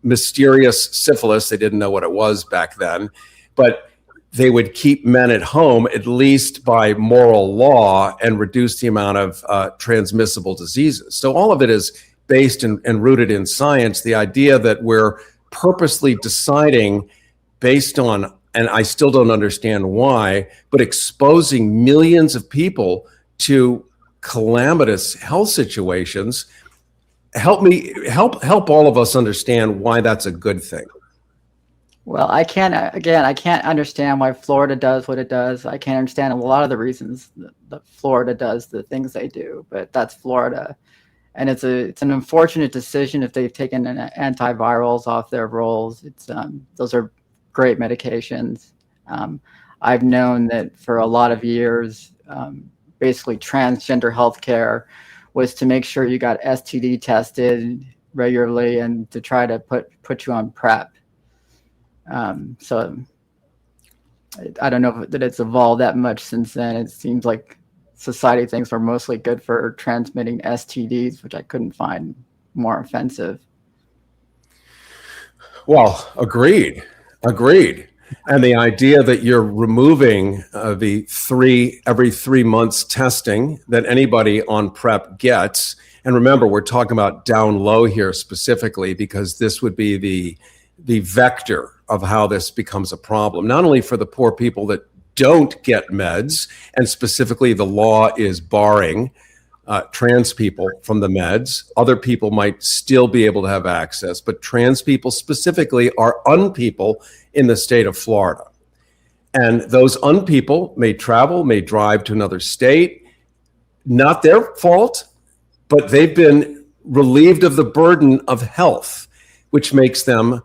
mysterious syphilis. They didn't know what it was back then, but they would keep men at home, at least by moral law, and reduce the amount of transmissible diseases. So all of it is based and rooted in science. The idea that we're purposely deciding based on, and I still don't understand why, but exposing millions of people to calamitous health situations. Help all of us understand why that's a good thing. Well, I can't understand why Florida does what it does. I can't understand a lot of the reasons that Florida does the things they do, but that's Florida. And it's an unfortunate decision if they've taken antivirals off their rolls. Those are great medications. I've known that for a lot of years, basically transgender healthcare was to make sure you got STD tested regularly and to try to put you on PrEP. So I don't know that it's evolved that much since then. It seems like society thinks we're mostly good for transmitting STDs, which I couldn't find more offensive. Well, agreed. And the idea that you're removing the every 3 months testing that anybody on PrEP gets, and remember, we're talking about down low here specifically, because this would be the vector of how this becomes a problem, not only for the poor people that don't get meds, and specifically the law is barring trans people from the meds. Other people might still be able to have access, but trans people specifically are unpeople in the state of Florida. And those unpeople may travel, may drive to another state. Not their fault, but they've been relieved of the burden of health, which makes them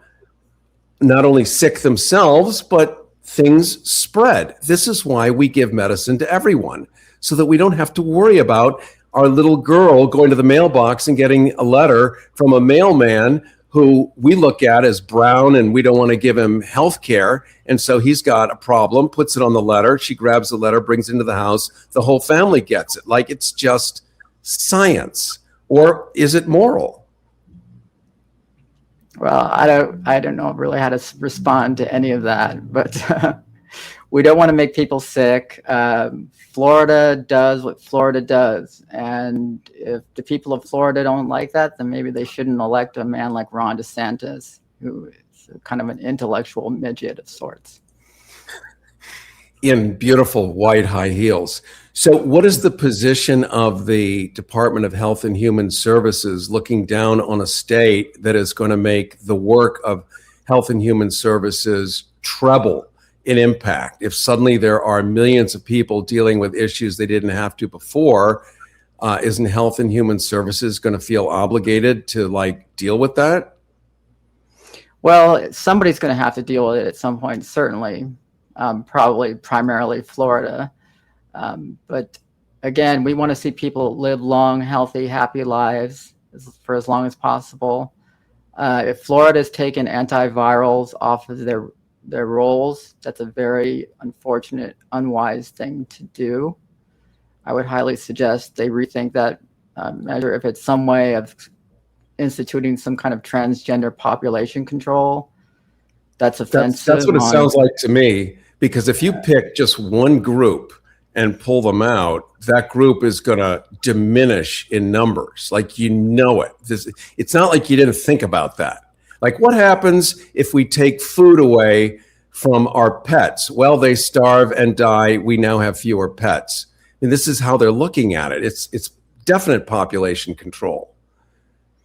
not only sick themselves, but things spread. This is why we give medicine to everyone, so that we don't have to worry about our little girl going to the mailbox and getting a letter from a mailman who we look at as brown and we don't want to give him health care. And so he's got a problem, puts it on the letter. She grabs the letter, brings it into the house. The whole family gets it. Like it's just science. Or is it moral? Well, I don't know really how to respond to any of that, but we don't want to make people sick. Florida does what Florida does, and if the people of Florida don't like that, then maybe they shouldn't elect a man like Ron DeSantis, who is kind of an intellectual midget of sorts. In beautiful white high heels. So what is the position of the Department of Health and Human Services looking down on a state that is going to make the work of Health and Human Services treble in impact? If suddenly there are millions of people dealing with issues they didn't have to before, isn't Health and Human Services going to feel obligated to deal with that? Well, somebody's going to have to deal with it at some point, certainly. Probably primarily Florida. But again, we want to see people live long, healthy, happy lives for as long as possible. If Florida's taken antivirals off of their rolls, that's a very unfortunate, unwise thing to do. I would highly suggest they rethink that measure if it's some way of instituting some kind of transgender population control. That's offensive. That's what it sounds like to me, because if you pick just one group and pull them out, that group is going to diminish in numbers. Like, you know it. It's not like you didn't think about that. Like, what happens if we take food away from our pets? Well, they starve and die. We now have fewer pets. And this is how they're looking at it. It's definite population control.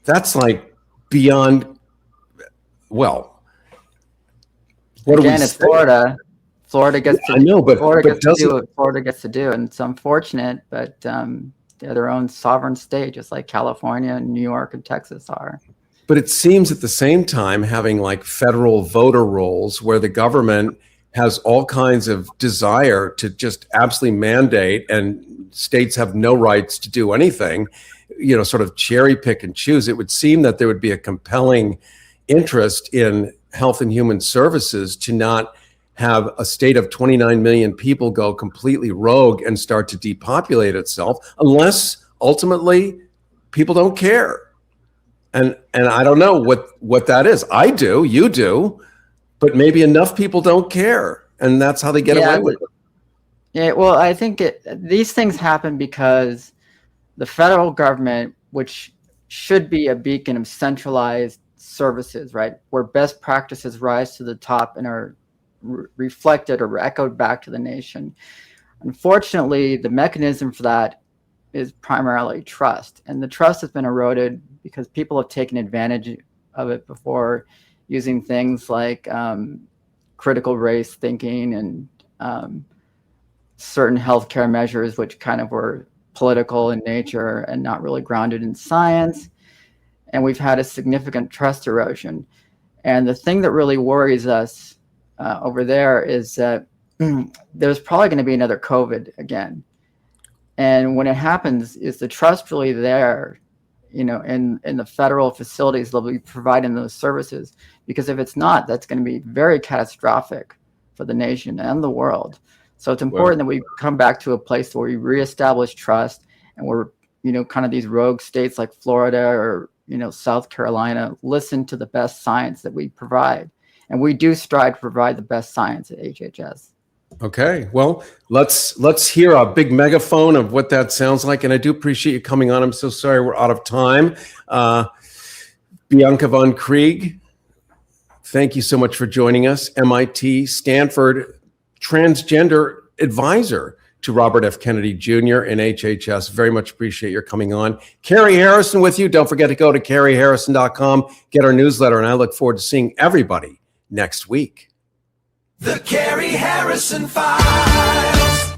That's like beyond, well, what Again, do we it's say? Florida. Florida gets to. I know, but Florida gets to doesn't do what Florida gets to do, and it's unfortunate, but they're their own sovereign state, just like California and New York and Texas are. But it seems at the same time having like federal voter rolls where the government has all kinds of desire to just absolutely mandate, and states have no rights to do anything, you know, sort of cherry pick and choose. It would seem that there would be a compelling interest in Health and Human Services to not have a state of 29 million people go completely rogue and start to depopulate itself, unless ultimately people don't care. And I don't know what that is. I do, you do, but maybe enough people don't care, and that's how they get away with it. Yeah, well, I think these things happen because the federal government, which should be a beacon of centralized services, right, where best practices rise to the top and are reflected or echoed back to the nation. Unfortunately, the mechanism for that is primarily trust, and the trust has been eroded because people have taken advantage of it before, using things like critical race thinking and certain healthcare measures, which kind of were political in nature and not really grounded in science. And we've had a significant trust erosion. And the thing that really worries us over there is that there's probably going to be another COVID again. And when it happens, is the trust really there, you know, in the federal facilities that will be providing those services? Because if it's not, that's going to be very catastrophic for the nation and the world. So it's important that we come back to a place where we reestablish trust, and we're, you know, kind of these rogue states like Florida or, you know, South Carolina listen to the best science that we provide. And we do strive to provide the best science at HHS. Okay, well, let's hear a big megaphone of what that sounds like. And I do appreciate you coming on. I'm so sorry we're out of time. Bianca von Krieg, thank you so much for joining us. MIT, Stanford, transgender advisor to Robert F. Kennedy Jr. and HHS. Very much appreciate your coming on. Cary Harrison with you. Don't forget to go to CaryHarrison.com, get our newsletter, and I look forward to seeing everybody next week. The Cary Harrison Files.